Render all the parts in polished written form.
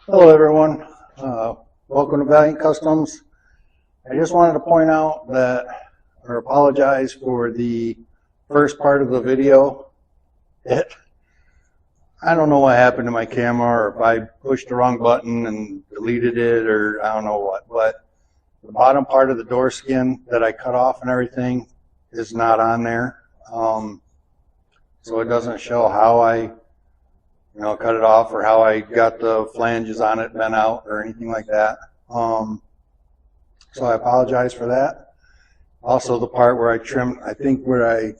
Hello everyone, welcome to Valiant Customs. I just wanted to point out that, or apologize for the first part of the video. I don't know what happened to my camera, or if I pushed the wrong button and deleted it, or I don't know what, but the bottom part of the door skin that I cut off and everything is not on there. So it doesn't show how I cut it off or how I got the flanges on it bent out or anything like that. So I apologize for that. Also the part where I trimmed, I think where I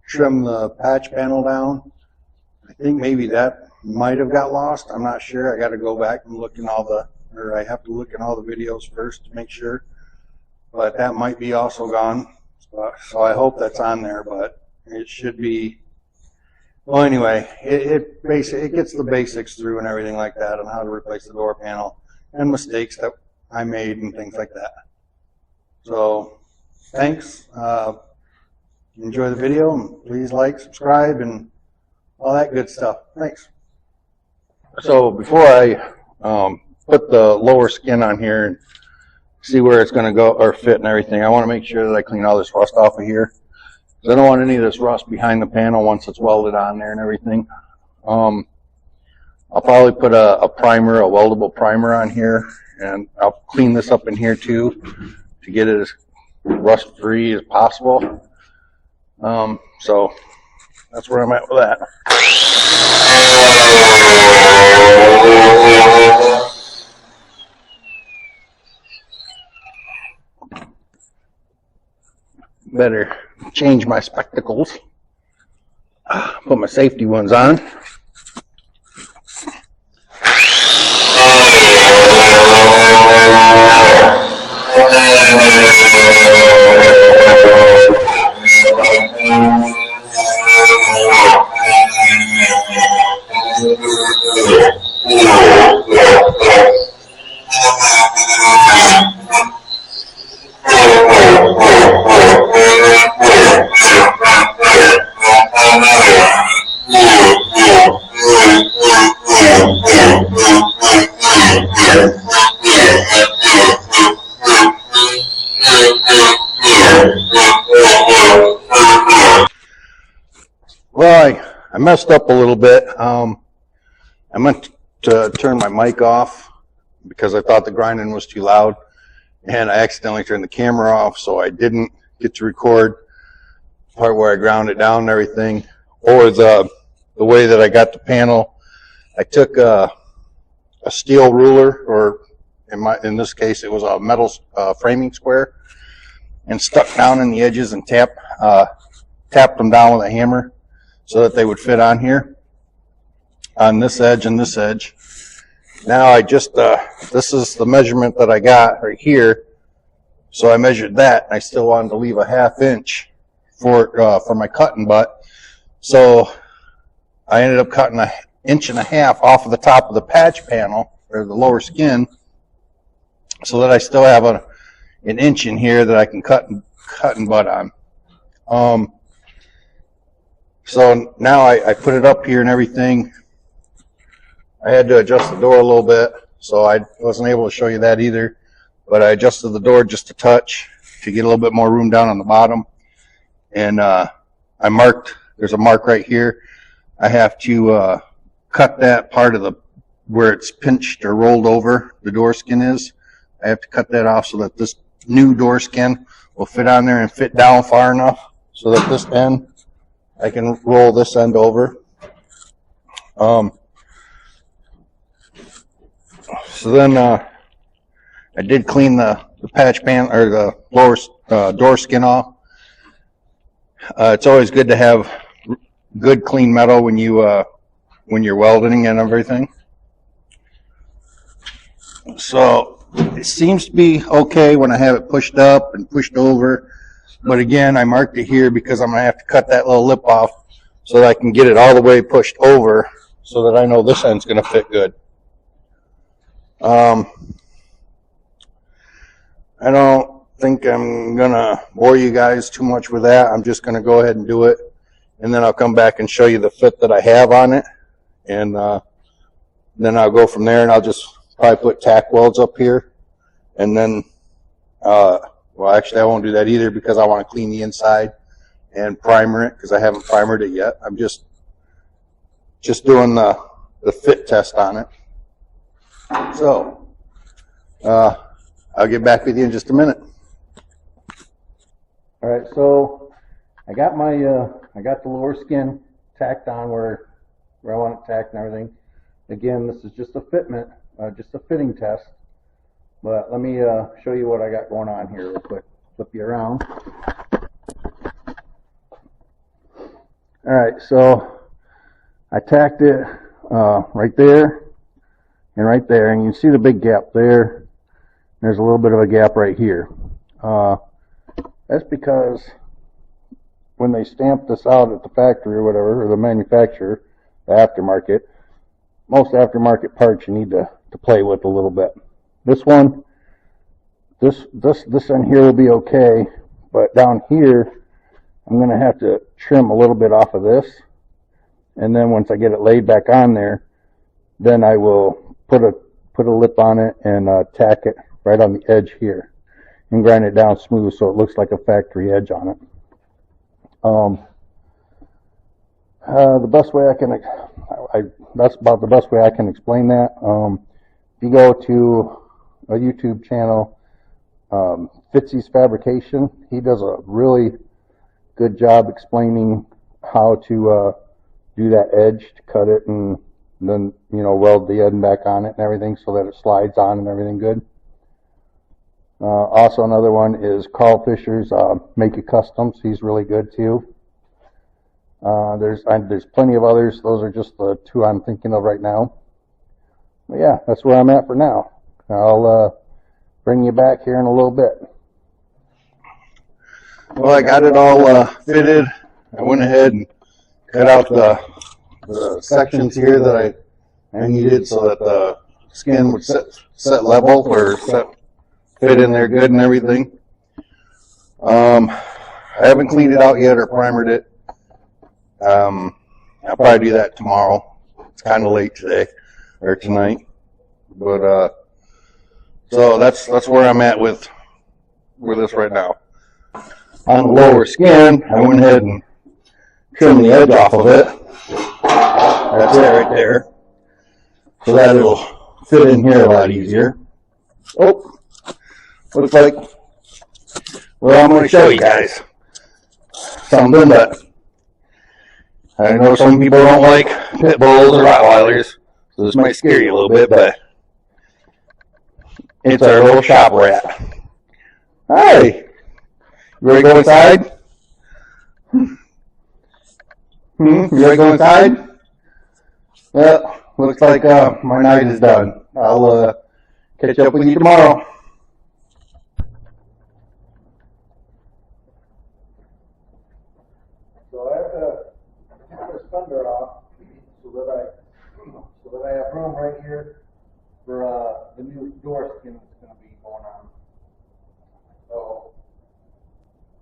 trimmed the patch panel down, I think maybe that might have got lost. I'm not sure. I got to go back and look in I have to look in all the videos first to make sure. But that might be also gone. So I hope that's on there, but it should be. Well, anyway, it gets the basics through and everything like that on how to replace the door panel and mistakes that I made and things like that. So, thanks. Enjoy the video, and please like, subscribe, and all that good stuff. Thanks. So, before I put the lower skin on here and see where it's going to go or fit and everything, I want to make sure that I clean all this rust off of here. I don't want any of this rust behind the panel once it's welded on there and everything. I'll probably put a primer, a weldable primer on here, and I'll clean this up in here too to get it as rust free as possible. So that's where I'm at with that. Better change my spectacles, put my safety ones on. Well, I messed up a little bit. I meant to turn my mic off because I thought the grinding was too loud, and I accidentally turned the camera off, so I didn't get to record the part where I ground it down and everything, or the way that I got the panel. I took a steel ruler, or in this case it was a metal framing square, and stuck down in the edges and tapped them down with a hammer so that they would fit on here, on this edge and this edge. Now I just, this is the measurement that I got right here. So I measured that. I still wanted to leave a 1/2 inch for my cutting butt. So I ended up cutting 1.5 inches off of the top of the patch panel, or the lower skin, so that I still have an inch in here that I can cut and butt on. So now I put it up here and everything. I had to adjust the door a little bit, so I wasn't able to show you that either. But I adjusted the door just a touch to get a little bit more room down on the bottom. And I marked, there's a mark right here. I have to cut that part of where it's pinched or rolled over, the door skin is. I have to cut that off so that this new door skin will fit on there and fit down far enough so that this end, I can roll this end over. So then I did clean the patch pan, or the lower door skin off. It's always good to have good clean metal when you're welding and everything. So it seems to be okay when I have it pushed up and pushed over. But again, I marked it here because I'm going to have to cut that little lip off so that I can get it all the way pushed over so that I know this end's going to fit good. I don't think I'm going to bore you guys too much with that. I'm just going to go ahead and do it, and then I'll come back and show you the fit that I have on it, and then I'll go from there, and I'll just probably put tack welds up here, and then, well, actually I won't do that either because I want to clean the inside and primer it because I haven't primered it yet. I'm just doing the fit test on it. So, I'll get back with you in just a minute. All right, so I got my I got the lower skin tacked on where I want it tacked and everything. Again, this is just a fitting test. But let me show you what I got going on here real quick. Flip you around. All right, so I tacked it right there and right there, and you can see the big gap there. There's a little bit of a gap right here. That's because when they stamped this out at the factory or whatever, or the manufacturer, the aftermarket, most aftermarket parts you need to play with a little bit. This one, this in here will be okay, but down here, I'm going to have to trim a little bit off of this, and then once I get it laid back on there, then I will put a lip on it and tack it right on the edge here and grind it down smooth so it looks like a factory edge on it. The best way that's about the best way I can explain that. If you go to a YouTube channel, Fitzy's Fabrication, he does a really good job explaining how to do that edge, to cut it and then, you know, weld the end back on it and everything so that it slides on and everything good. Also another one is Carl Fisher's Make It Customs. He's really good too. There's plenty of others. Those are just the two I'm thinking of right now. But yeah, that's where I'm at for now. I'll bring you back here in a little bit. Well, I got it all fitted. I went ahead and cut out the sections here that I needed so that the skin would set level or fit in there good and everything. I haven't cleaned it out yet or primered it. I'll probably do that tomorrow. It's kind of late today or tonight, but so that's where I'm at with this right now. On the lower skin, I went ahead and trimmed the edge off of it. That's it right there, so that it'll fit in here a lot easier. Oh, looks like, well, I'm going to show you guys something that I know some people don't like pit bulls or Rottweilers, so this might scare you a little bit, but it's our little shop rat. Hi! You ready to go inside? You ready to go inside? Well, looks like my night is done. I'll catch up with you tomorrow. So I have to take this fender off so that I have room right here for the new door skin that's going to be going on. So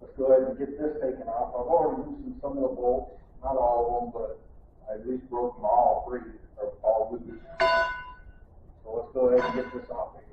let's go ahead and get this taken off. I've already loosened some of the bolts, not all of them, but I at least broke them all free, or all loose. So let's go ahead and get this off of here.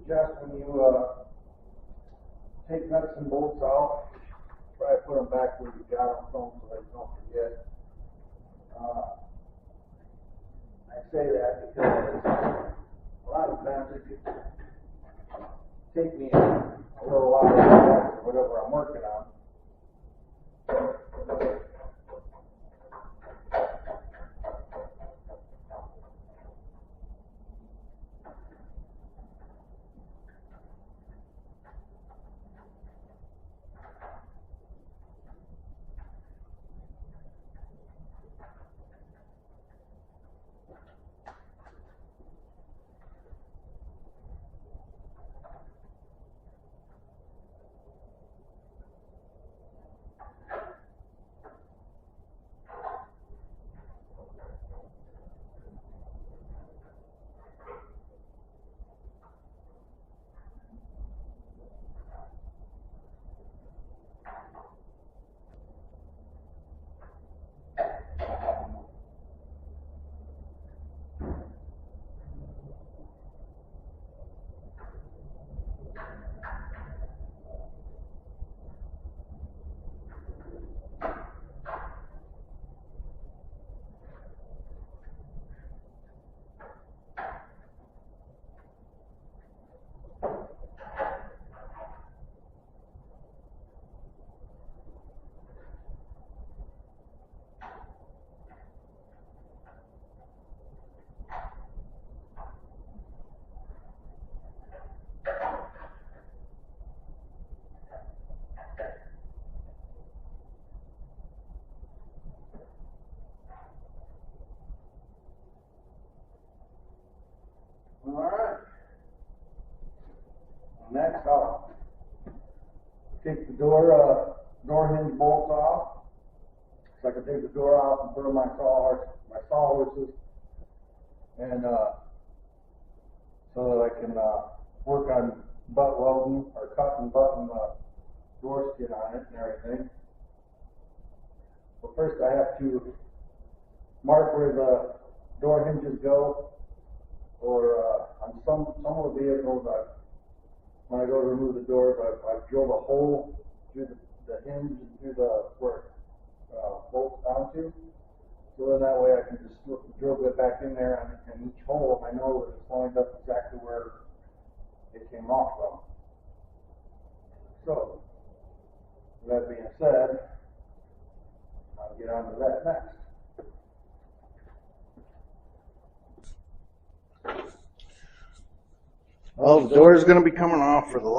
suggest when you take nuts and bolts out, try to put them back where you got them from so that you don't forget. I say that because a lot of times it could take me a little while to get back to whatever I'm working on. Alright. Next I'll take the door hinge bolts off. So I can take the door off and put in my saw horses, and so that I can work on butt welding or cut and button the door skin on it and everything. But first I have to mark where the door hinges go, or on some of the vehicles, when I go to remove the doors, I've drilled a hole through the hinge and through the where bolts down to. So then that way I can just drill it back in there, and each hole I know that it's lined up exactly where it came off from. So, with that being said, I'll get on to that next. Well, the door is going to be coming off for the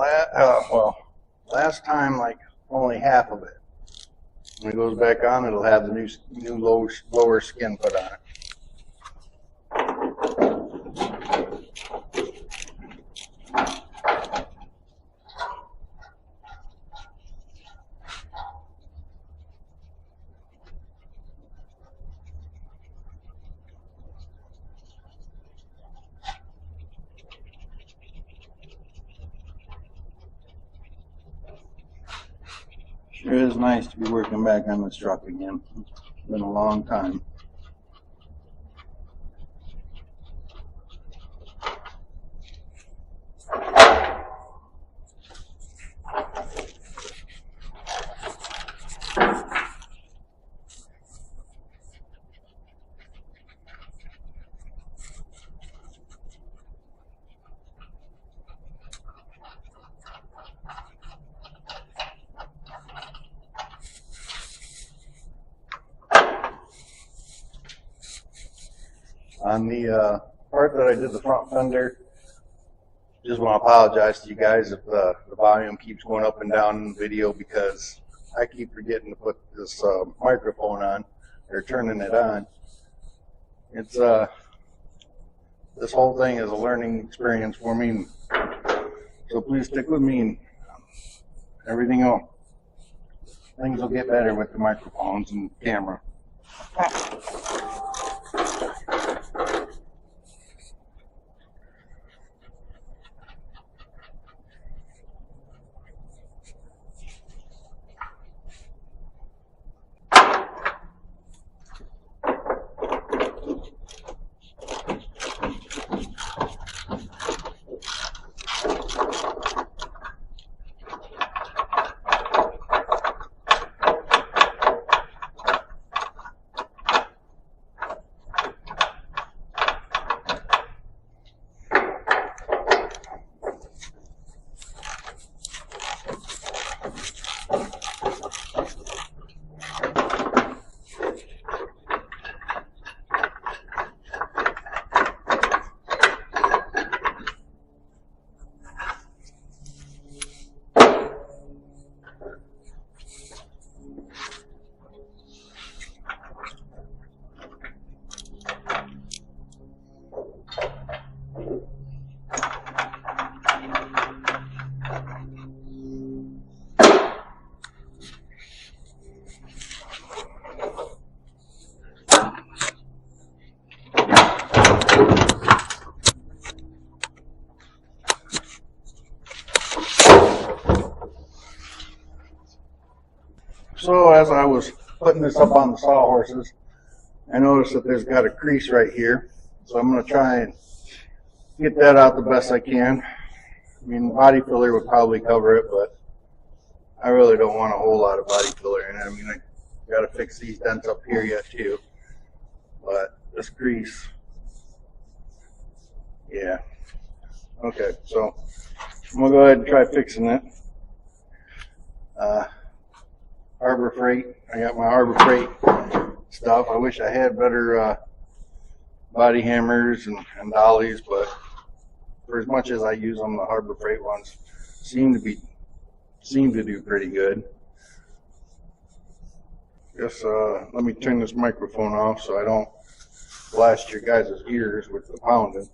last time, like only half of it. When it goes back on, it'll have the new lower skin put on it. Sure is nice to be working back on this truck again. It's been a long time. On the part that I did the front fender, just want to apologize to you guys if the volume keeps going up and down in the video, because I keep forgetting to put this microphone on, or turning it on. It's this whole thing is a learning experience for me, so please stick with me, and things will get better with the microphones and camera. So as I was putting this up on the sawhorses, I noticed that there's got a crease right here. So I'm going to try and get that out the best I can. I mean, body filler would probably cover it, but I really don't want a whole lot of body filler in it. I mean, I got to fix these dents up here yet too. But this crease, yeah. Okay, so I'm going to go ahead and try fixing it. Harbor Freight. I got my Harbor Freight stuff. I wish I had better body hammers and dollies, but for as much as I use them, the Harbor Freight ones seem to do pretty good. Just let me turn this microphone off so I don't blast your guys' ears with the pounding.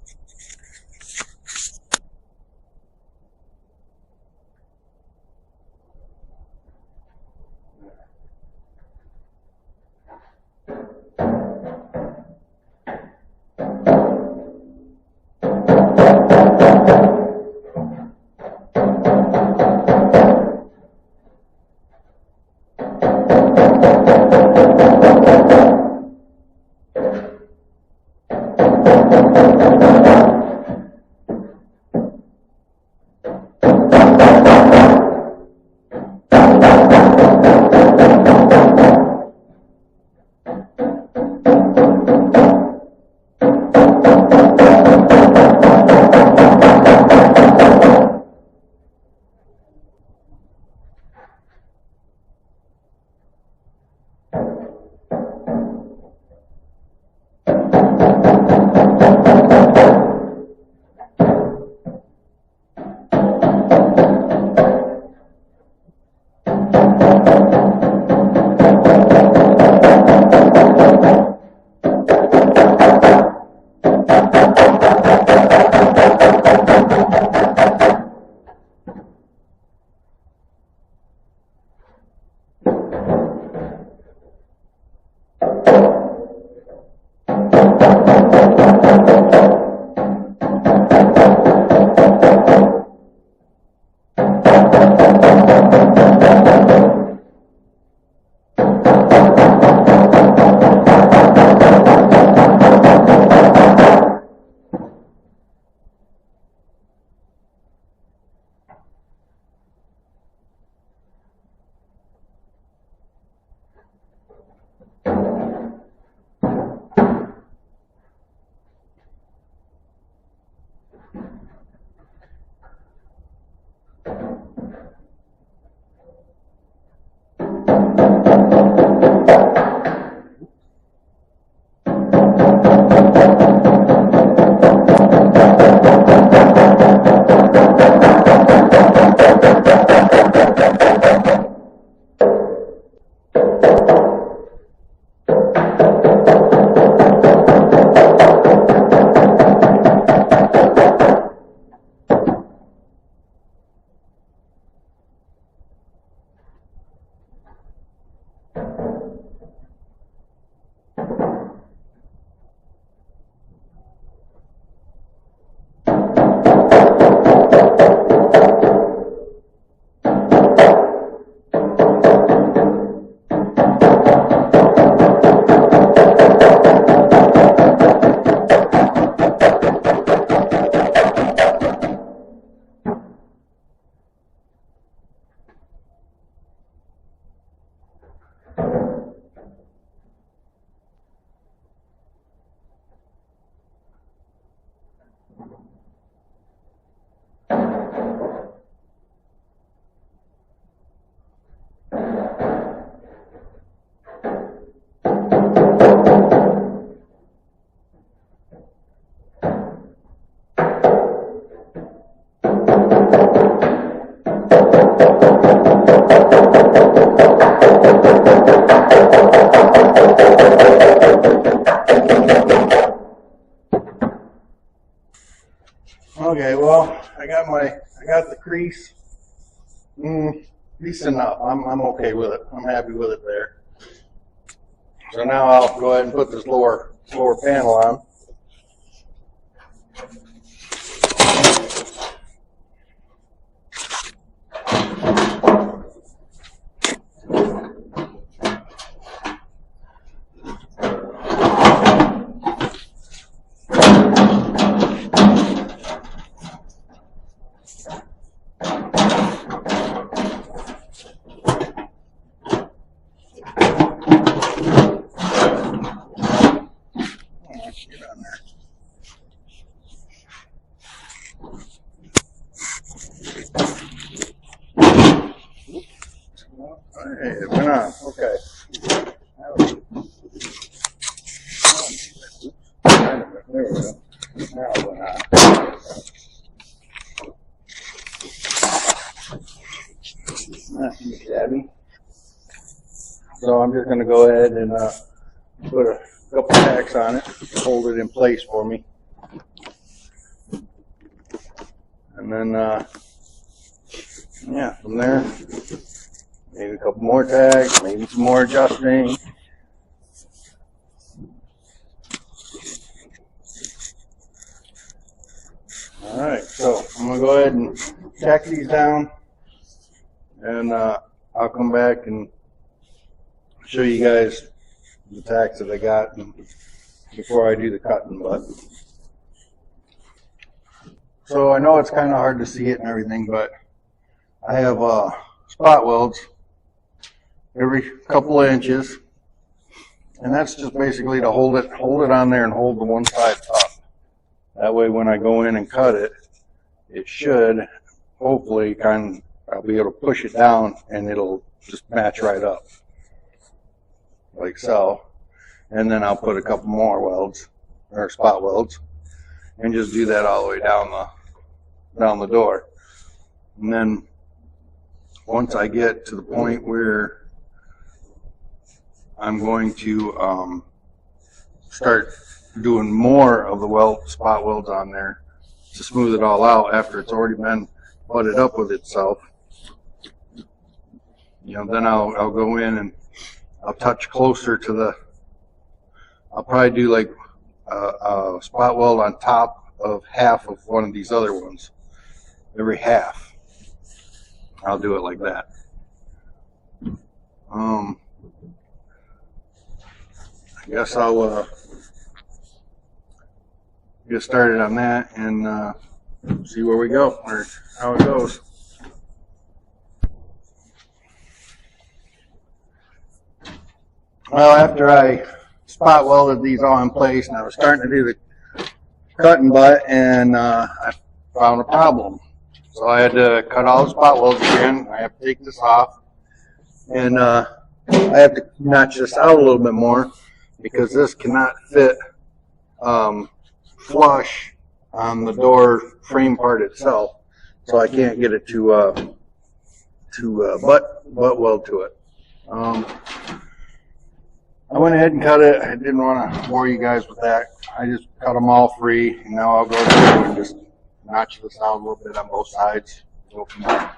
Okay, well, I got the crease. Decent enough. I'm okay with it. I'm happy with it there. So now I'll go ahead and put this lower panel on. So I'm just going to go ahead and put a couple tacks on it, hold it in place for me. And then, yeah, from there, maybe a couple more tags, maybe some more adjusting. Alright, so I'm going to go ahead and tack these down, and I'll come back and show you guys the tacks that I got before I do the cutting. But so I know it's kind of hard to see it and everything, but I have spot welds every couple of inches, and that's just basically to hold it on there and hold the one side up. That way when I go in and cut it, it should hopefully I'll be able to push it down and it'll just match right up, like so. And then I'll put a couple more welds, or spot welds, and just do that all the way down the door. And then once I get to the point where I'm going to start doing more of the spot welds on there to smooth it all out after it's already been butted up with itself, then I'll go in and I'll touch closer to I'll probably do like a spot weld on top of half of one of these other ones. Every half I'll do it like that. I guess I'll get started on that and see where we go, or how it goes. Well, after I spot welded these all in place and I was starting to do the cutting butt, and I found a problem. So I had to cut all the spot welds again. I have to take this off, and I have to notch this out a little bit more because this cannot fit flush on the door frame part itself, so I can't get it to butt weld to it. I went ahead and cut it. I didn't want to bore you guys with that. I just cut them all free, and now I'll go through and just notch this out a little bit on both sides. Go from there.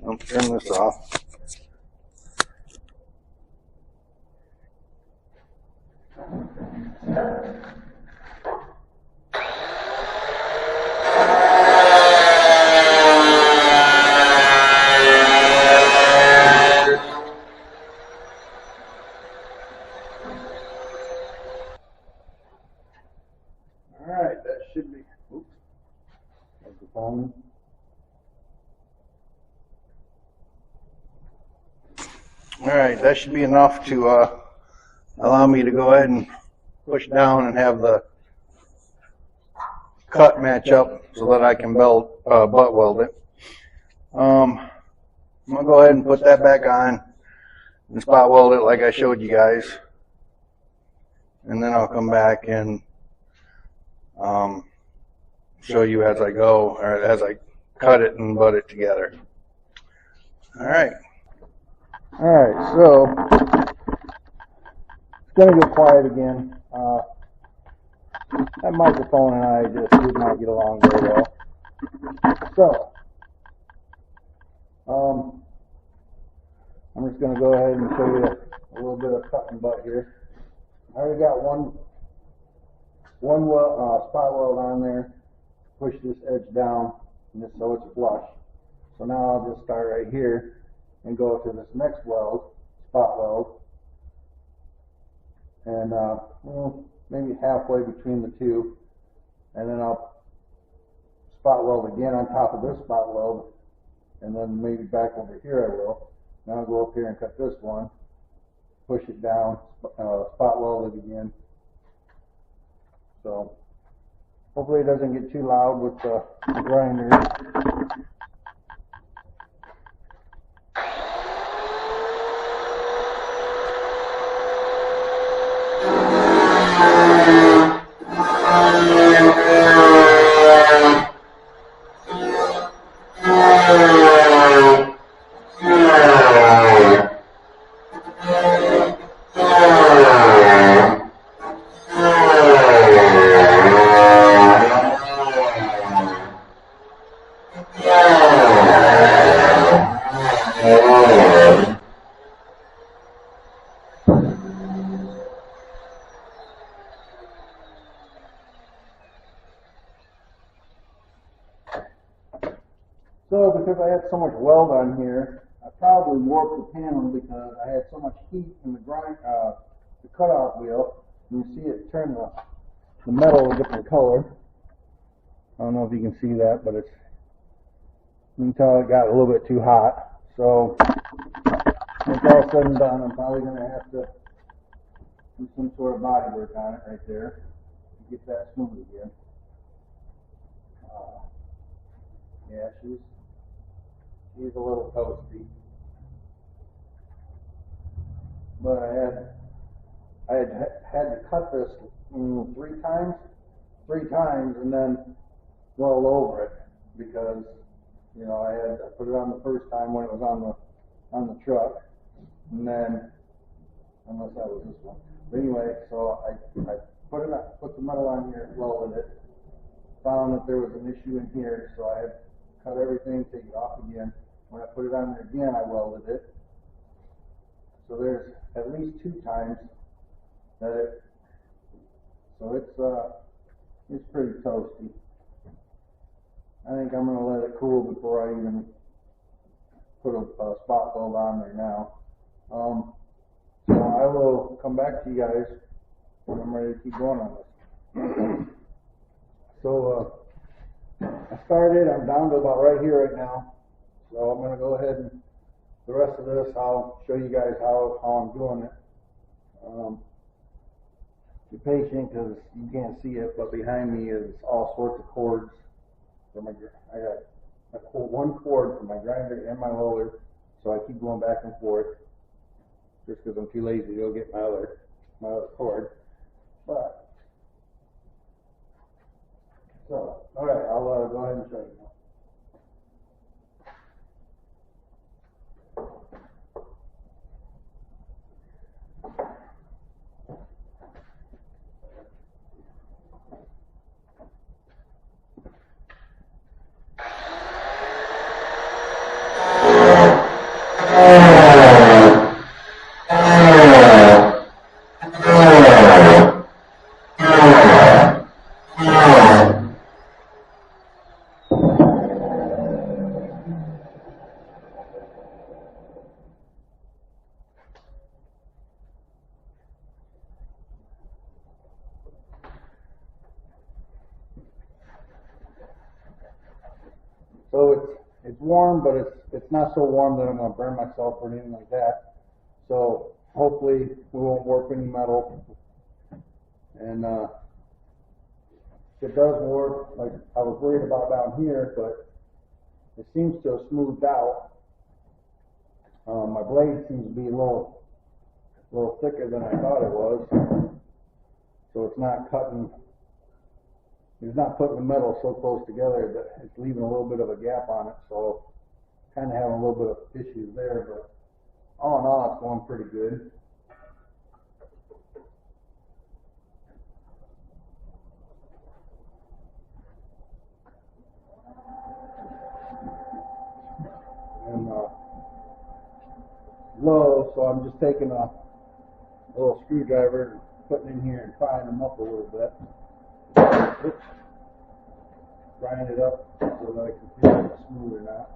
I'll turn this off. Alright, that should be, oops, that's the phone. Alright, that should be enough to allow me to go ahead and push down and have the cut match up so that I can butt weld it. I'm going to go ahead and put that back on and spot weld it like I showed you guys. And then I'll come back and show you as I go, or as I cut it and butt it together. Alright, so it's going to get quiet again. That microphone and I just did not get along very well. So, I'm just going to go ahead and show you a little bit of cut and butt here. I already got one spot weld on there. Push this edge down just so it's flush. So now I'll just start right here and go to this next weld, spot weld, and maybe halfway between the two, and then I'll spot weld again on top of this spot weld, and then maybe back over here I will. Now I'll go up here and cut this one, push it down, spot weld it again. So hopefully it doesn't get too loud with the grinder. So because I had so much weld on here, I probably warped the panel because I had so much heat in the the cutout wheel. You see it turn the metal a different color. I don't know if you can see that, but you can tell it got a little bit too hot. So when it's all said and done, I'm probably going to have to do some sort of body work on it right there to get that smooth again. Yeah, she's a little toasty. But I had to cut this 3 times, and then roll over it because I put it on the first time when it was on the truck, and then unless that was this one. But anyway, so I put the metal on here, welded it, found that there was an issue in here, so I had to cut everything, take it off again. When I put it on there again, I welded it. So there's at least 2 times that it's pretty toasty. I think I'm going to let it cool before I even put a spot weld on there now. So I will come back to you guys when I'm ready to keep going on this. So I started, I'm down to about right here right now. So I'm going to go ahead and the rest of this, I'll show you guys how I'm doing it. Be patient because you can't see it, but behind me is all sorts of cords. I got one cord for my grinder and my roller, so I keep going back and forth just because I'm too lazy to go get my other cord. But so, all right, I'll go ahead and show you now. So it's warm, but it's not so warm that I'm going to burn myself or anything like that. So hopefully we won't warp any metal. And if it does warp, like I was worried about down here, but it seems to have smoothed out. My blade seems to be a little thicker than I thought it was. So it's not cutting. It's not putting the metal so close together that it's leaving a little bit of a gap on it, so kind of having a little bit of issues there, but all in all, it's going pretty good. And low, so I'm just taking a little screwdriver and putting in here and prying them up a little bit. Oops. Grind it up so that I can see if it's smooth or not.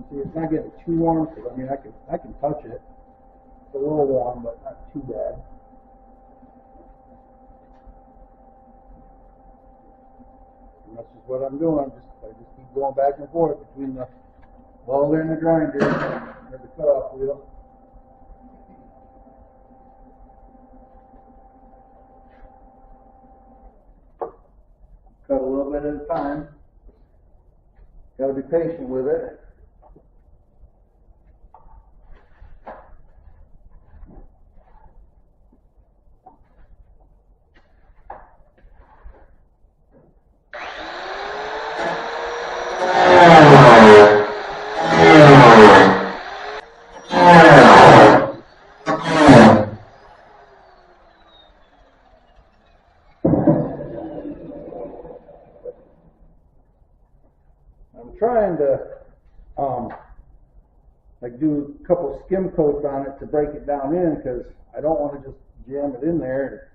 See, it's not getting too warm, because I mean I can touch it. It's a little warm, but not too bad. And that's just what I'm doing. I just keep going back and forth between the welder and the grinder or the cutoff wheel. Cut a little bit at a time. Got to be patient with it. like do a couple skim coats on it to break it down in, because I don't want to just jam it in there,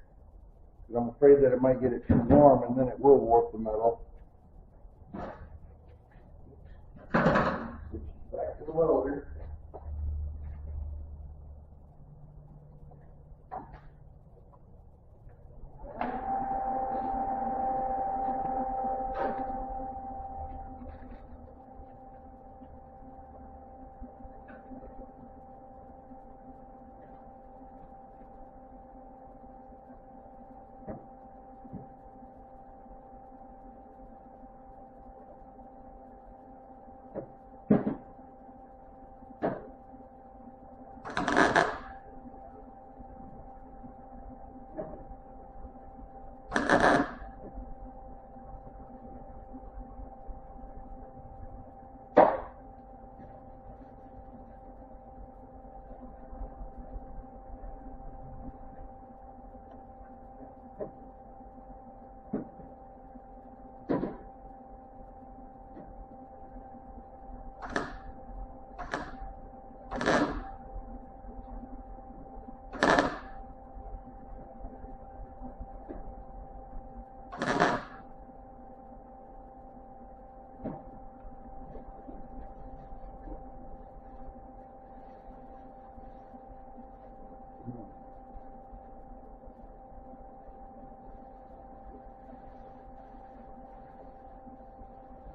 because I'm afraid that it might get it too warm and then it will warp the metal. Back to the welder.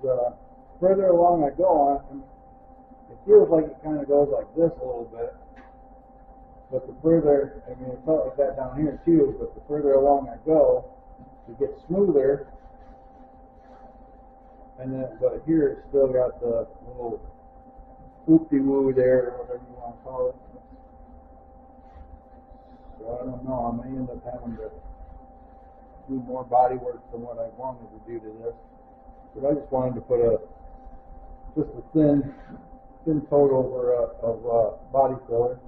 The further along I go on, it feels like it kind of goes like this a little bit. But the further, I mean, it felt like that down here too, but the further along I go, it gets smoother. And then, but here it's still got the little whoop-de-woo there, or whatever you want to call it. So I don't know, I may end up having to do more body work than what I wanted to do to this. But I just wanted to put just a thin coat over of body filler,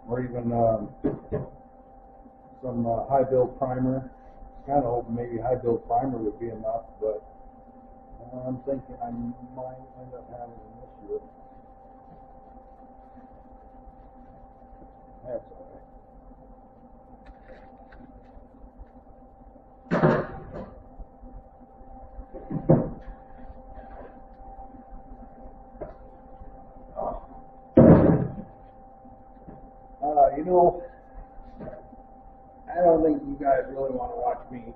or even some high build primer. Kind of hoping maybe high build primer would be enough, but I'm thinking I might end up having an issue. That's all right. You know, I don't think you guys really want to watch me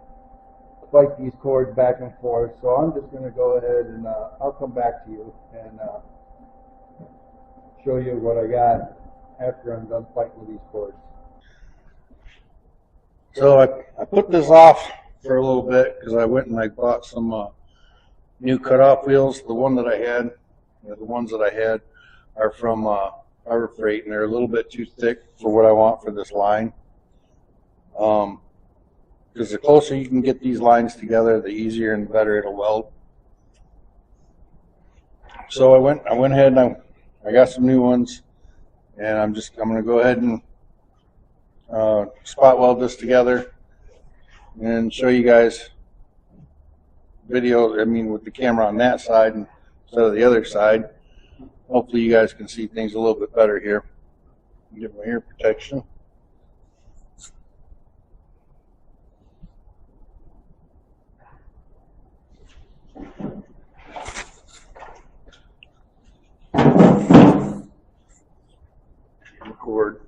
fight these cords back and forth, so I'm just going to go ahead and I'll come back to you and show you what I got after I'm done fighting with these cords. So I put this off for a little bit because I went and I bought some new cutoff wheels. The ones that I had are from Harbor Freight, and they're a little bit too thick for what I want for this line. Because the closer you can get these lines together, the easier and better it'll weld. So I went ahead and I got some new ones, and I'm going to go ahead and spot weld this together and show you guys video. I mean, with the camera on that side instead of the other side. Hopefully you guys can see things a little bit better here. Get my ear protection. Record.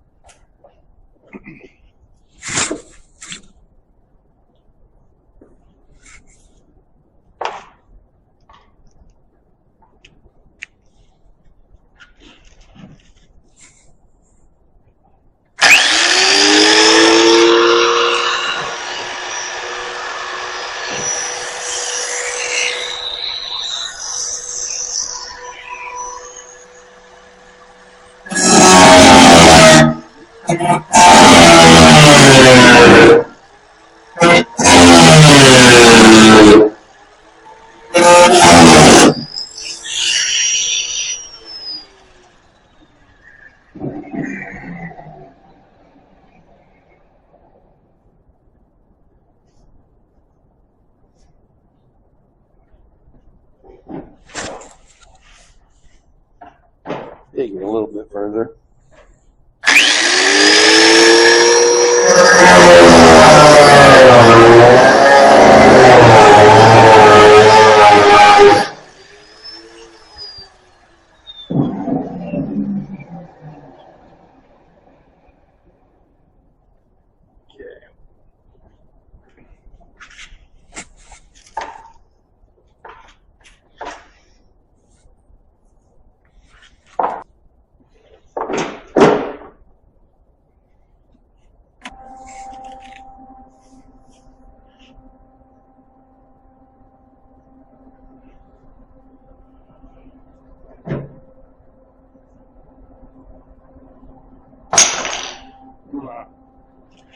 Dig it a little bit further.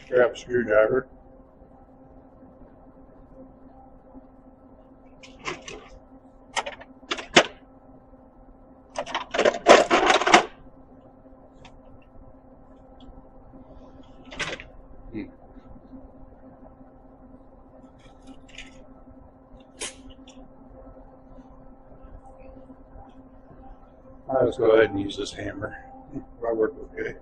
Grab a screwdriver. Let's go ahead and use this hammer. I work okay.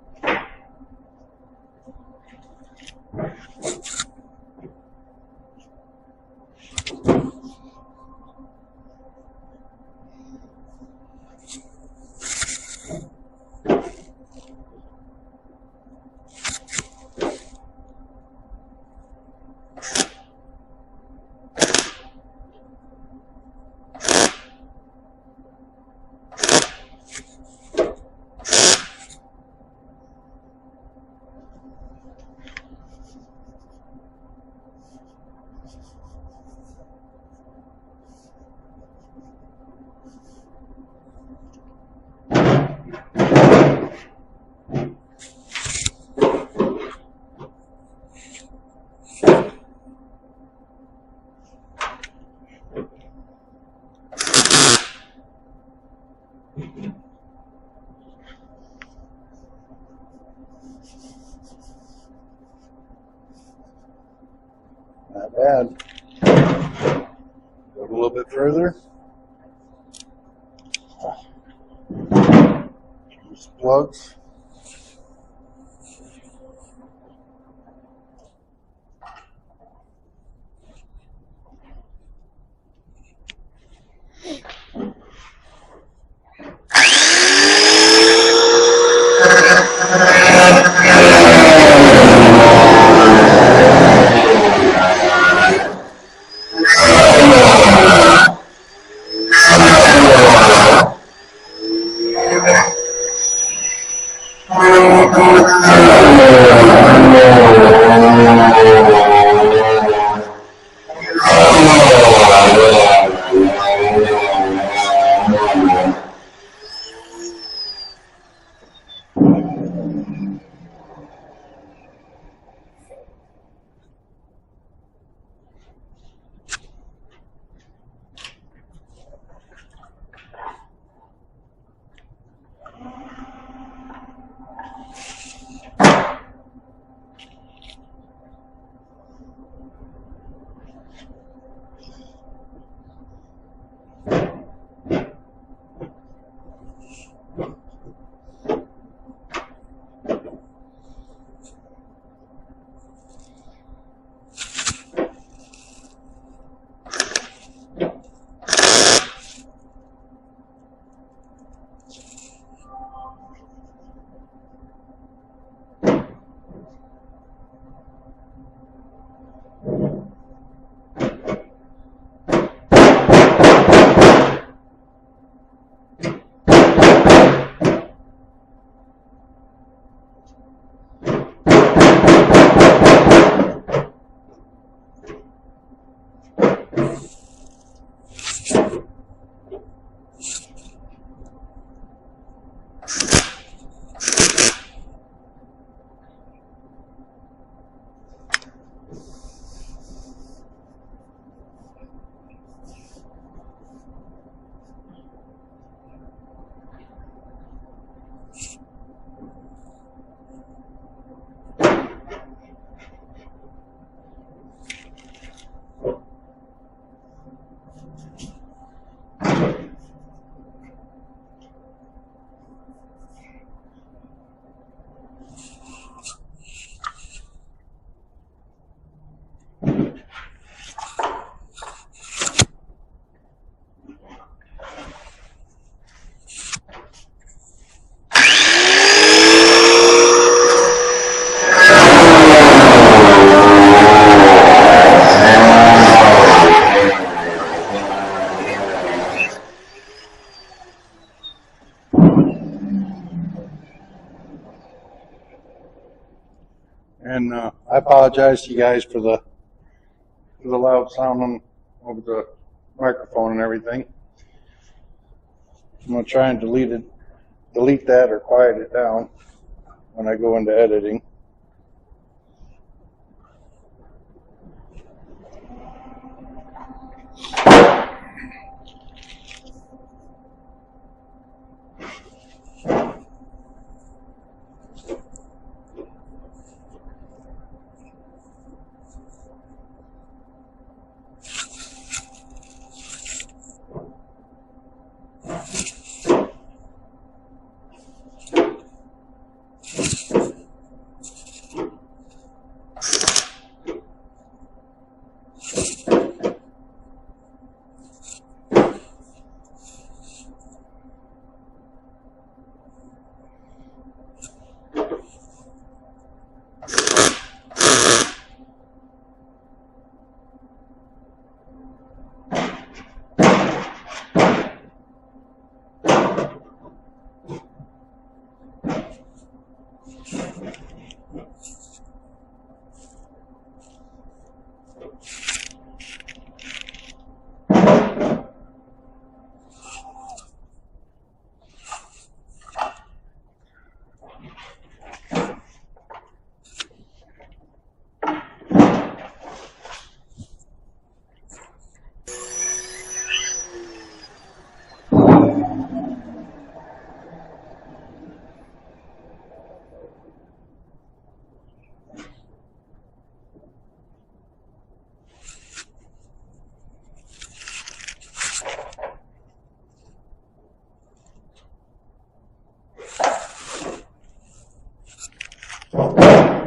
Not bad. Go a little bit further. Use plugs. And I apologize to you guys for the loud sound over the microphone and everything. I'm going to try and delete that or quiet it down when I go into editing.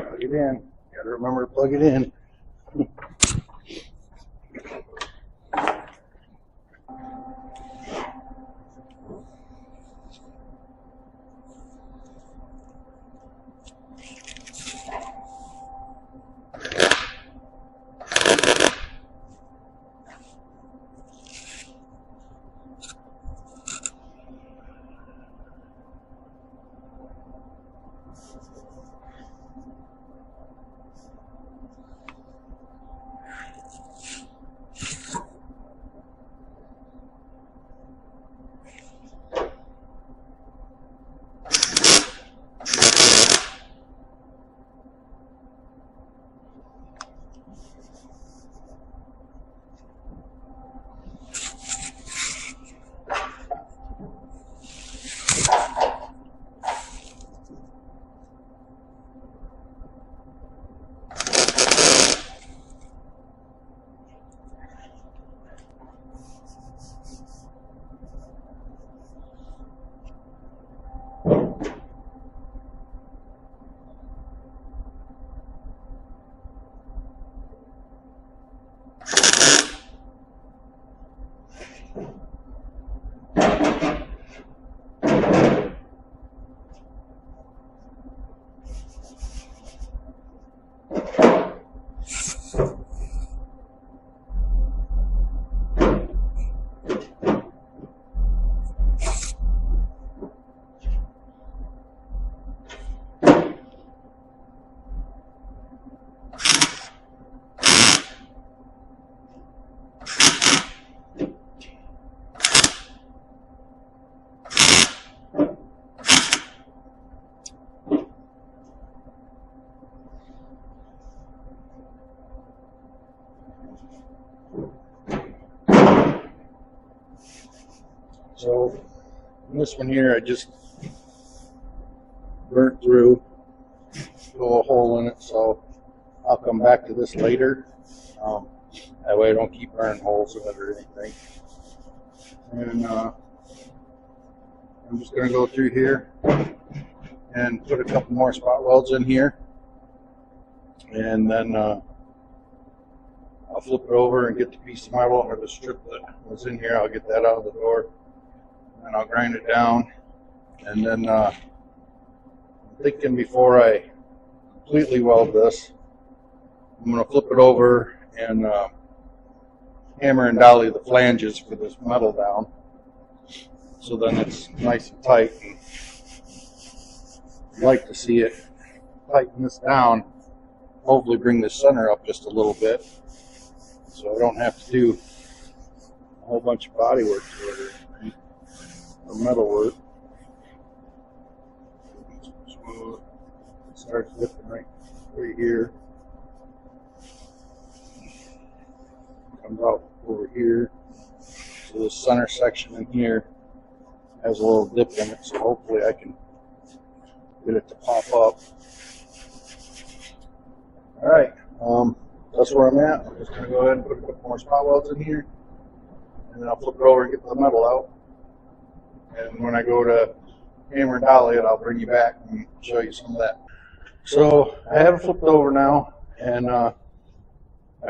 Plug it in. Gotta remember to plug it in. So this one here, I just burnt through, through a hole in it, so I'll come back to this later. That way I don't keep burning holes in it or anything. And I'm just going to go through here and put a couple more spot welds in here. And then I'll flip it over and get the piece of metal or the strip that was in here. I'll get that out of the door. And I'll grind it down. And then I'm thinking before I completely weld this, I'm going to flip it over and hammer and dolly the flanges for this metal down. So then it's nice and tight. And I'd like to see it tighten this down hopefully bring the center up just a little bit, so I don't have to do a whole bunch of body work to it or metal work. Smooth. It starts dipping right here. Comes out over here. So this center section in here has a little dip in it, so hopefully I can get it to pop up. Alright, that's where I'm at. I'm just going to go ahead and put a couple more spot welds in here, and then I'll flip it over and get the metal out. And when I go to hammer and dolly it, I'll bring you back and show you some of that. So I have it flipped over now, and I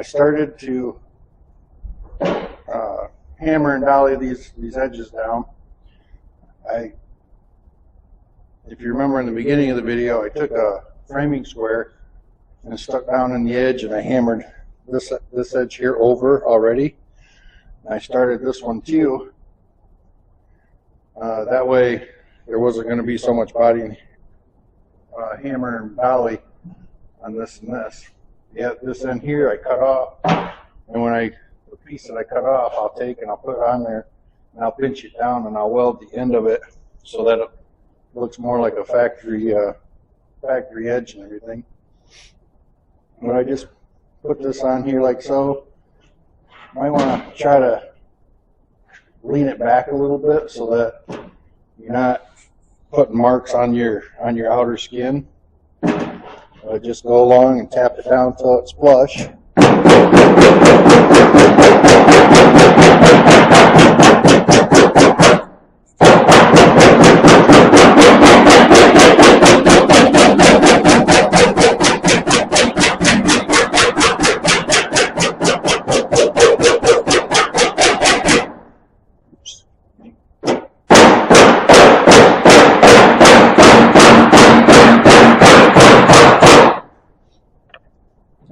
started to hammer and dolly these edges down. If you remember in the beginning of the video, I took a framing square and stuck down in the edge, and I hammered this edge here over already. And I started this one too. That way there wasn't going to be so much body hammer and dolly on this and this. Yeah, this end here I cut off, and the piece that I cut off, I'll take and I'll put it on there, and I'll pinch it down and I'll weld the end of it so that it looks more like a factory edge and everything. But I just put this on here like so. Might want to try to lean it back a little bit so that you're not putting marks on your outer skin. Just go along and tap it down until it's flush.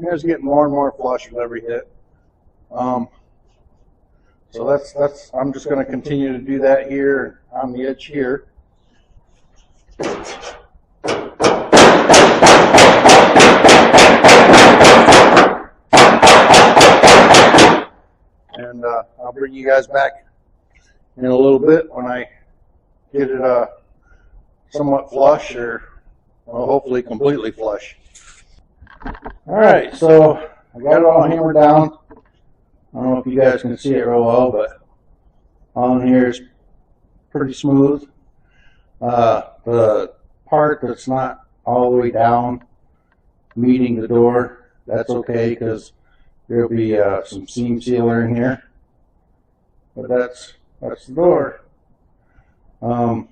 It's getting more and more flush with every hit. So that's I'm just going to continue to do that here on the edge here. And I'll bring you guys back in a little bit when I get it somewhat flush, or well, hopefully completely flush. Alright, so I got it all hammered down. I don't know if you guys can see it real well, but on here is pretty smooth. The part that's not all the way down meeting the door, that's okay because there'll be some seam sealer in here. But that's the door. I'll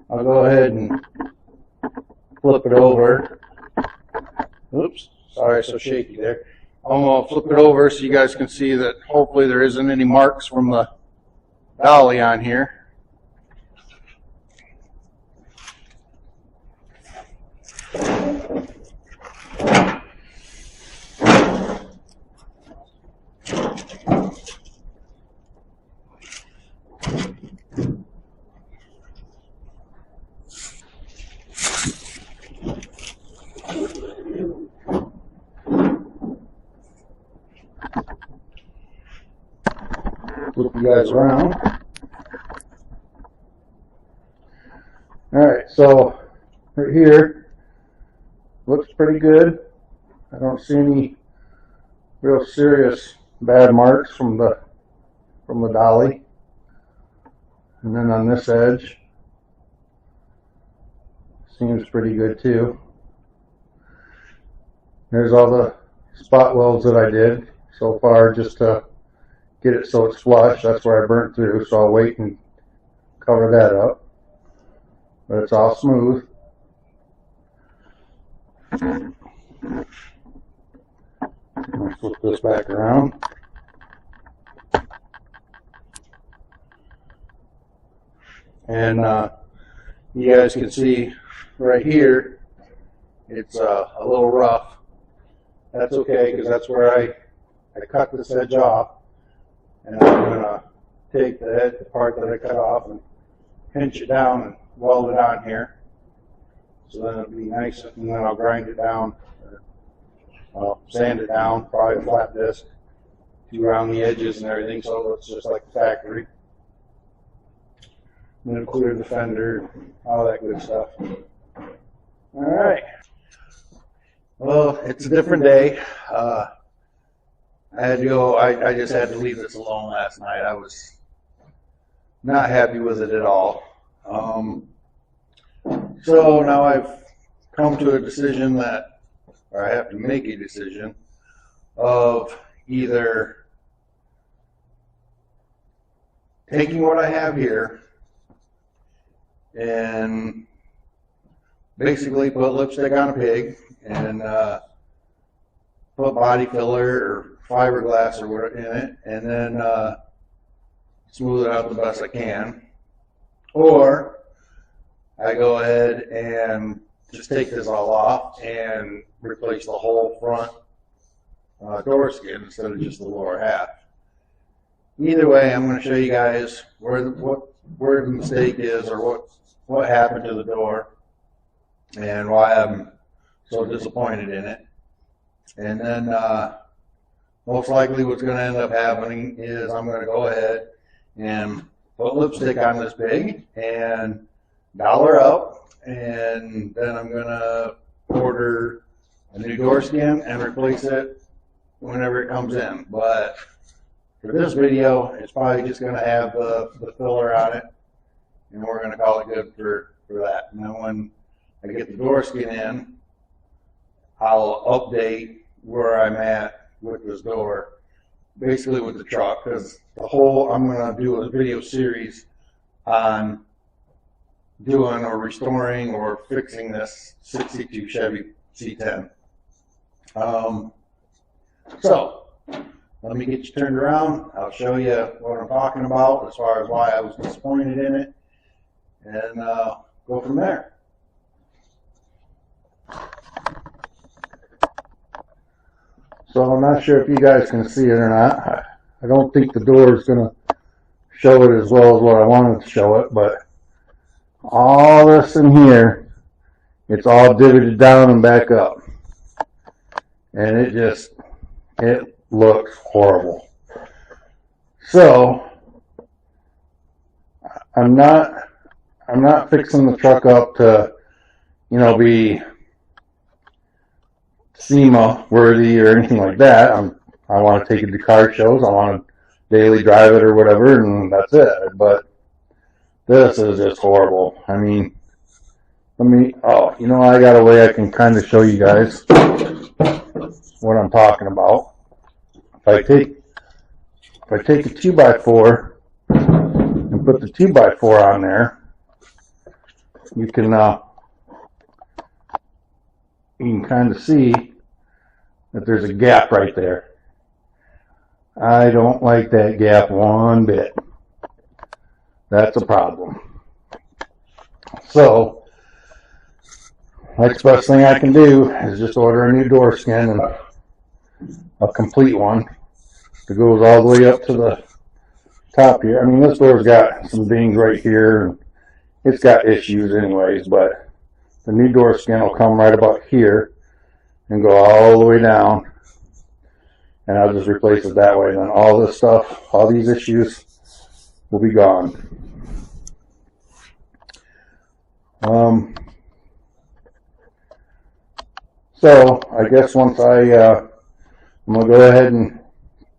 go ahead and flip it over. Oops, sorry, so shaky there. I'm going to flip it over so you guys can see that hopefully there isn't any marks from the dolly on here. Flip you guys around. Alright, so right here looks pretty good. I don't see any real serious bad marks from the dolly. And then on this edge seems pretty good too. There's all the spot welds that I did so far just to get it so it's flush. That's where I burnt through, so I'll wait and cover that up. But it's all smooth. I'll flip this back around. And you guys can see right here, it's a little rough. That's okay, because that's where I cut this edge off. And I'm going to take the part that I cut off and pinch it down and weld it on here. So then it'll be nice, and then I'll grind it down, sand it down, probably a flat disc, do around the edges and everything, so it's just like the factory. And then clear the fender, all that good stuff. All right. Well, it's a different day. I had to go. I just had to leave this alone last night. I was not happy with it at all. So now I've come to a decision or I have to make a decision of either taking what I have here and basically put lipstick on a pig and put body filler or fiberglass or whatever in it, and then smooth it out the best I can. Or I go ahead and just take this all off and replace the whole front door skin instead of just the lower half. Either way, I'm going to show you guys where the mistake is, or what happened to the door and why I'm so disappointed in it. And then most likely what's going to end up happening is I'm going to go ahead and put lipstick on this pig and dollar up, and then I'm going to order a new door skin and replace it whenever it comes in. But for this video, it's probably just going to have the filler on it, and we're going to call it good for that. And then when I get the door skin in, I'll update where I'm at with this door, basically with the truck, because I'm going to do a video series on doing or restoring or fixing this 62 Chevy C10. So let me get you turned around. I'll show you what I'm talking about as far as why I was disappointed in it, and go from there. So I'm not sure if you guys can see it or not. I don't think the door is going to show it as well as what I wanted to show it, but all this in here, it's all divoted down and back up. And it looks horrible. So I'm not fixing the truck up to, be SEMA worthy or anything like that. I want to take it to car shows. I want to daily drive it or whatever, and that's it. But this is just horrible. I mean, I got a way I can kind of show you guys what I'm talking about. If I take a 2x4 and put the 2x4 on there, you can kind of see that there's a gap right there. I don't like that gap one bit. That's a problem. So, next best thing I can do is just order a new door skin, and a complete one that goes all the way up to the top here. I mean, this door's got some dings right here, and it's got issues anyways, but the new door skin will come right about here and go all the way down, and I'll just replace it that way. And then all this stuff, all these issues will be gone. So I guess once I'm gonna go ahead and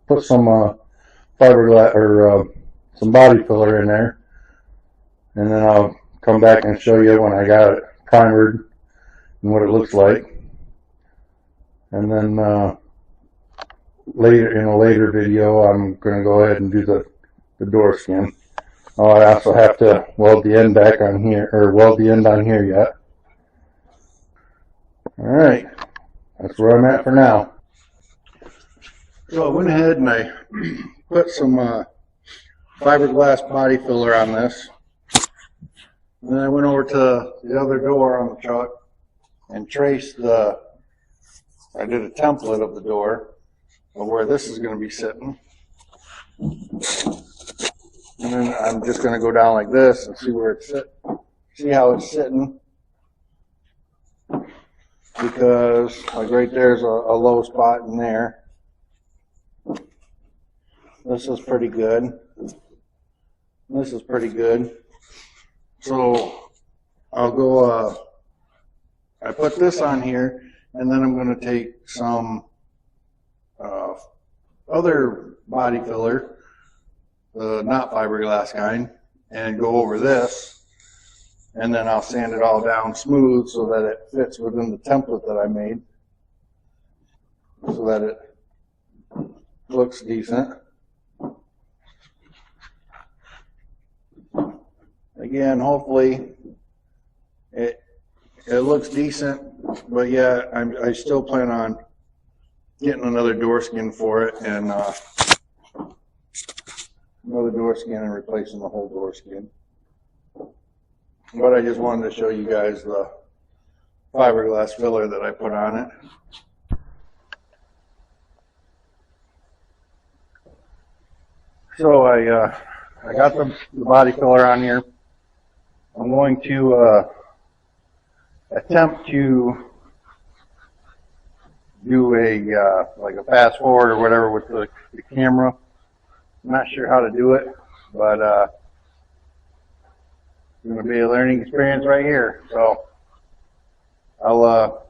put some fiberglass or some body filler in there, and then I'll come back and show you when I got it primered and what it looks like. And then in a later video, I'm going to go ahead and do the door skin. Oh, I also have to weld the end back on here, or weld the end on here yet. Alright, that's where I'm at for now. So I went ahead and I put some fiberglass body filler on this. And then I went over to the other door on the truck and traced I did a template of the door of where this is going to be sitting. And then I'm just going to go down like this and see where it's sitting. See how it's sitting. because like right there's a low spot in there. This is pretty good. This is pretty good. So I'll go, I put this on here, and then I'm going to take some other body filler, the not fiberglass kind, and go over this, and then I'll sand it all down smooth so that it fits within the template that I made, so that it looks decent. Again, hopefully it looks decent, but yeah, I still plan on getting another door skin for it, and another door skin and replacing the whole door skin. But I just wanted to show you guys the fiberglass filler that I put on it. So I got the body filler on here. I'm going to attempt to do like a fast forward or whatever with the camera. I'm not sure how to do it, but it's going to be a learning experience right here. So I'll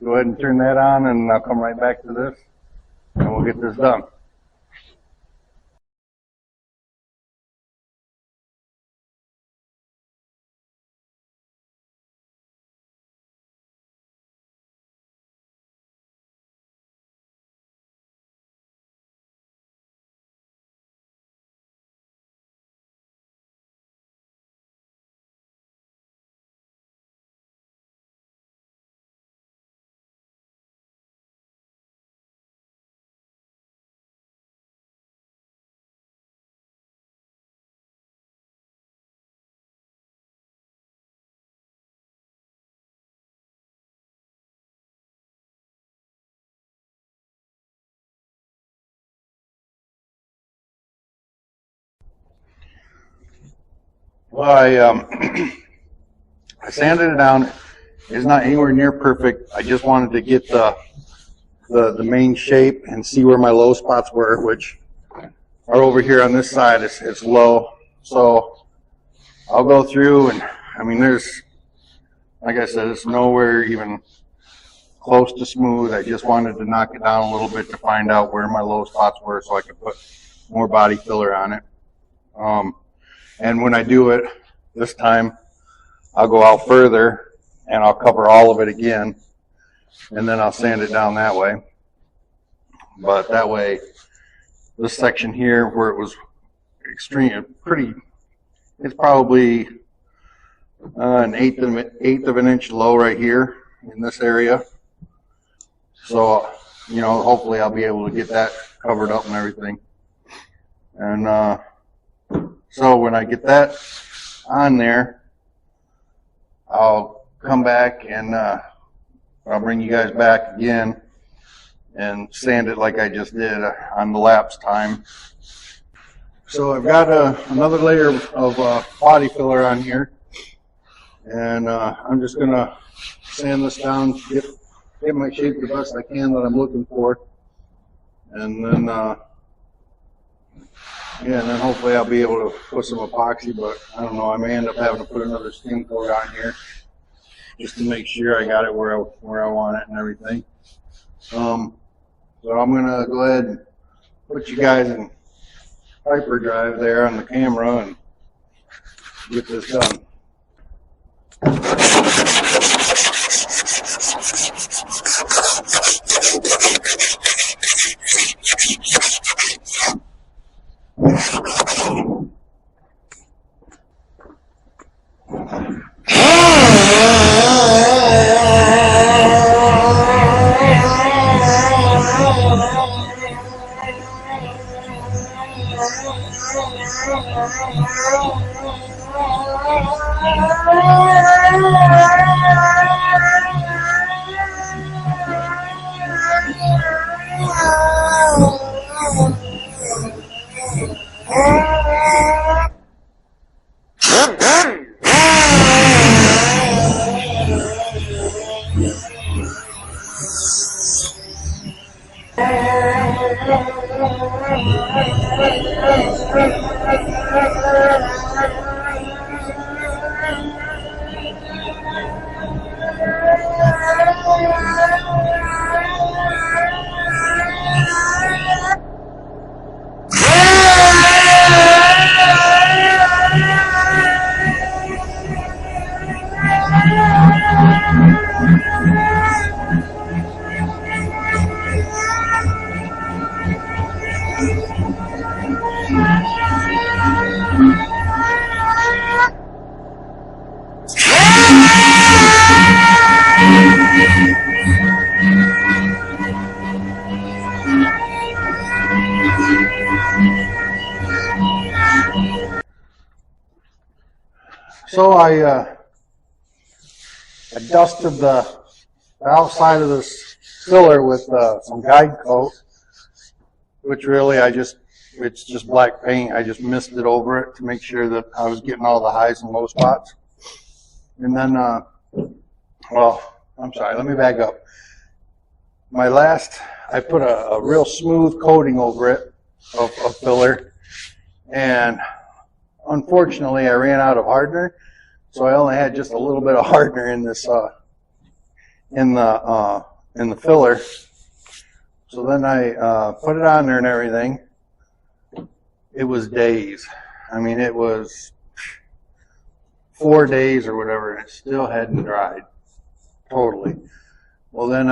go ahead and turn that on, and I'll come right back to this, and we'll get this done. Well, I sanded it down. It's not anywhere near perfect. I just wanted to get the main shape and see where my low spots were, which are over here on this side. It's low. So I'll go through, and I mean, there's, like I said, it's nowhere even close to smooth. I just wanted to knock it down a little bit to find out where my low spots were so I could put more body filler on it. And when I do it this time, I'll go out further and I'll cover all of it again, and then I'll sand it down that way. But that way, this section here where it was it's probably an eighth of an inch low right here in this area. So, you know, hopefully I'll be able to get that covered up and everything. And so when I get that on there, I'll come back and I'll bring you guys back again and sand it like I just did on the lapse time. So I've got another layer of body filler on here, and I'm just going to sand this down, get my shape the best I can that I'm looking for, and then yeah, and then hopefully I'll be able to put some epoxy, but I don't know, I may end up having to put another skin coat on here just to make sure I got it where I want it and everything. So I'm going to go ahead and put you guys in hyperdrive there on the camera and get this done. So I dusted the outside of this filler with some guide coat, which really it's just black paint. I just misted over it to make sure that I was getting all the highs and low spots. And then, well, I'm sorry, let me back up. I put a real smooth coating over it of filler, and unfortunately I ran out of hardener, so I only had just a little bit of hardener in this in the filler. So then I put it on there and everything. It was days. I mean, it was 4 days or whatever, and it still hadn't dried totally. Well, then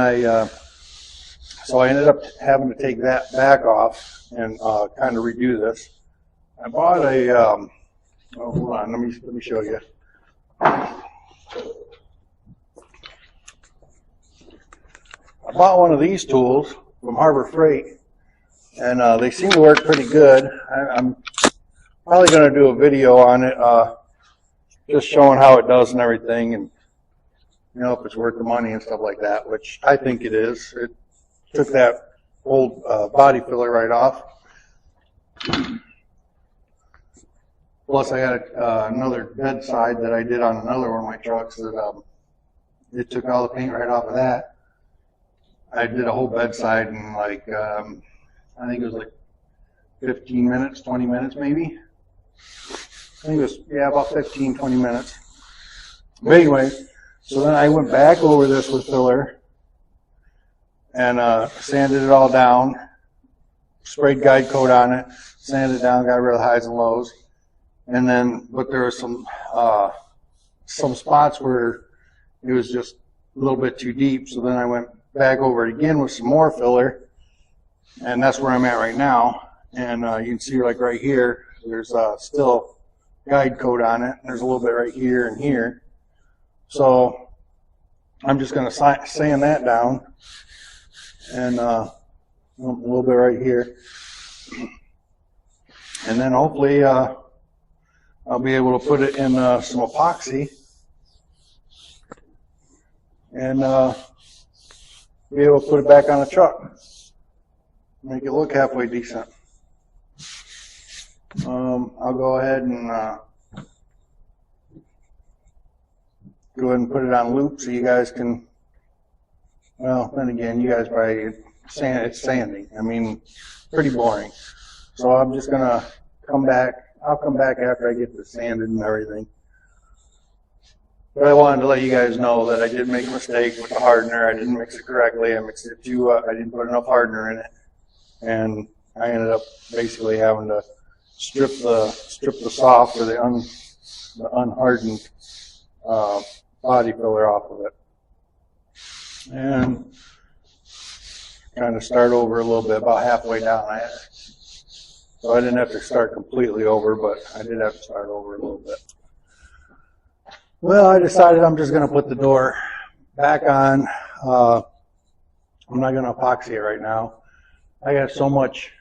so I ended up having to take that back off and kind of redo this. I bought oh, hold on, let me show you. I bought one of these tools from Harbor Freight, and they seem to work pretty good. I'm probably going to do a video on it, just showing how it does and everything, and if it's worth the money and stuff like that, which I think it is. It took that old body filler right off. Plus, I had another bedside that I did on another one of my trucks that it took all the paint right off of that. I did a whole bedside in like, I think it was like 15 minutes, 20 minutes maybe. I think it was, yeah, about 15, 20 minutes. But anyway, so then I went back over this with filler and sanded it all down, sprayed guide coat on it, sanded it down, got rid of the highs and lows. And then, but there were some spots where it was just a little bit too deep. So then I went back over it again with some more filler, and that's where I'm at right now. And you can see like right here, there's still guide coat on it. There's a little bit right here and here. So I'm just going to sand that down, and a little bit right here. And then hopefully I'll be able to put it in some epoxy and be able to put it back on the truck. Make it look halfway decent. I'll go ahead and put it on loop so you guys can, well, then again, you guys probably, it's sanding. I mean, pretty boring. So I'm just going to come back. I'll come back after I get this sanded and everything. But I wanted to let you guys know that I did make a mistake with the hardener. I didn't mix it correctly. I mixed it I didn't put enough hardener in it. And I ended up basically having to strip the soft or the unhardened body filler off of it. And kind of start over a little bit, about halfway down. So I didn't have to start completely over, but I did have to start over a little bit. Well, I decided I'm just going to put the door back on. I'm not going to epoxy it right now. I got so much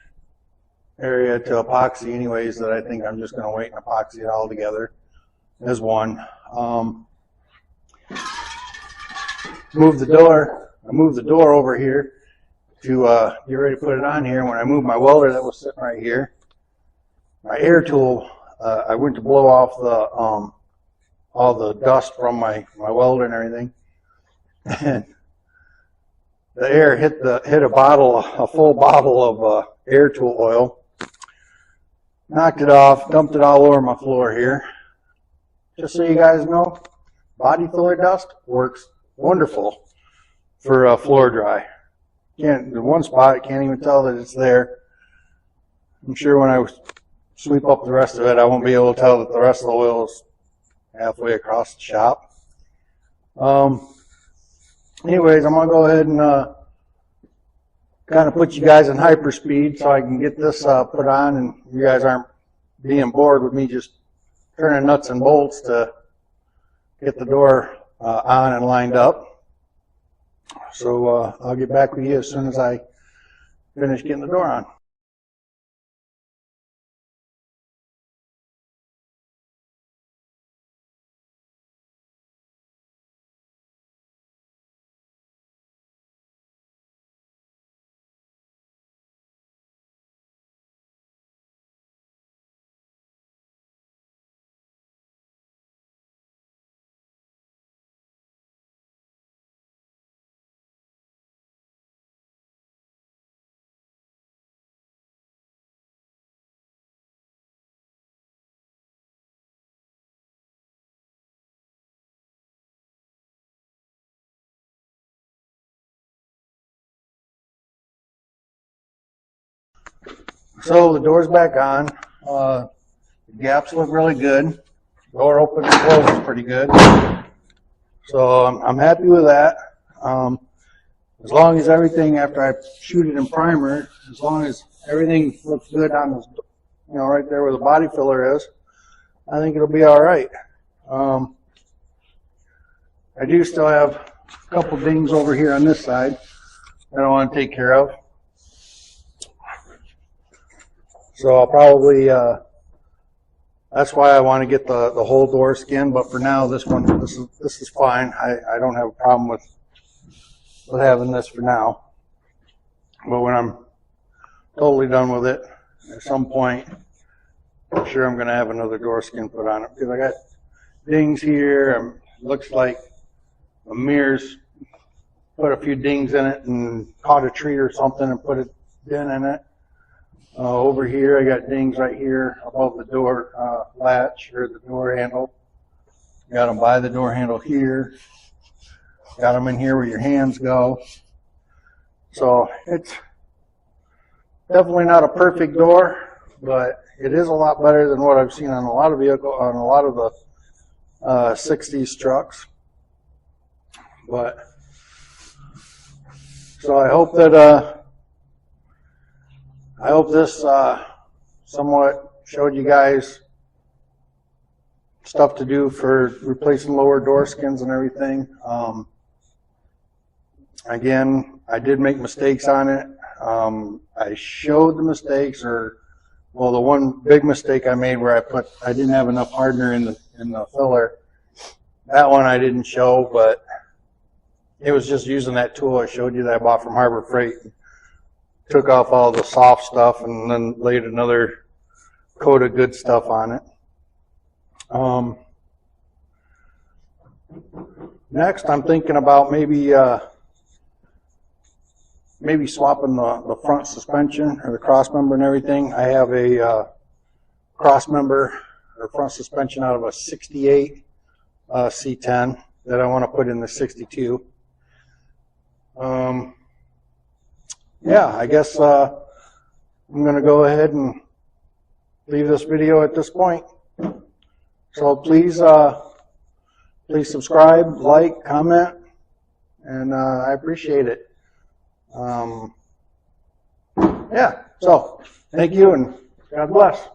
area to epoxy anyways that I think I'm just going to wait and epoxy it all together as one. I moved the door over here to get ready to put it on here. When I moved my welder that was sitting right here, my air tool, I went to blow off all the dust from my welder and everything, and the air hit a full bottle of air tool oil, knocked it off, dumped it all over my floor here. Just so you guys know, body filler dust works wonderful for floor dry. The one spot, I can't even tell that it's there. I'm sure when I sweep up the rest of it, I won't be able to tell that the rest of the oil is halfway across the shop. Anyways, I'm going to go ahead and kind of put you guys in hyperspeed so I can get this put on and you guys aren't being bored with me just turning nuts and bolts to get the door on and lined up. So I'll get back with you as soon as I finish getting the door on. So the door's back on. The gaps look really good. Door open and closes pretty good. So I'm happy with that. As long as everything, after I shoot it in primer, as long as everything looks good on this, right there where the body filler is, I think it'll be all right. I do still have a couple dings over here on this side that I want to take care of. So I'll probably, that's why I want to get the whole door skin, but for now, this is fine. I don't have a problem with having this for now. But when I'm totally done with it, at some point, I'm sure I'm going to have another door skin put on it, because I got dings here. Looks like a mirror's put a few dings in it and caught a tree or something and put a dent in it. Over here, I got dings right here above the door latch or the door handle. Got them by the door handle here. Got them in here where your hands go. So it's definitely not a perfect door, but it is a lot better than what I've seen on a lot of on a lot of the 60s trucks. But so I hope that this somewhat showed you guys stuff to do for replacing lower door skins and everything. Again, I did make mistakes on it. I showed the mistakes, the one big mistake I made where I didn't have enough hardener in the filler. That one I didn't show, but it was just using that tool I showed you that I bought from Harbor Freight. Took off all the soft stuff and then laid another coat of good stuff on it. Next, I'm thinking about maybe swapping the front suspension or the cross member and everything. I have a cross member or front suspension out of a 68 C10 that I want to put in the 62. Yeah, I guess I'm going to go ahead and leave this video at this point. So please subscribe, like, comment, and I appreciate it. Yeah, so thank you and God bless.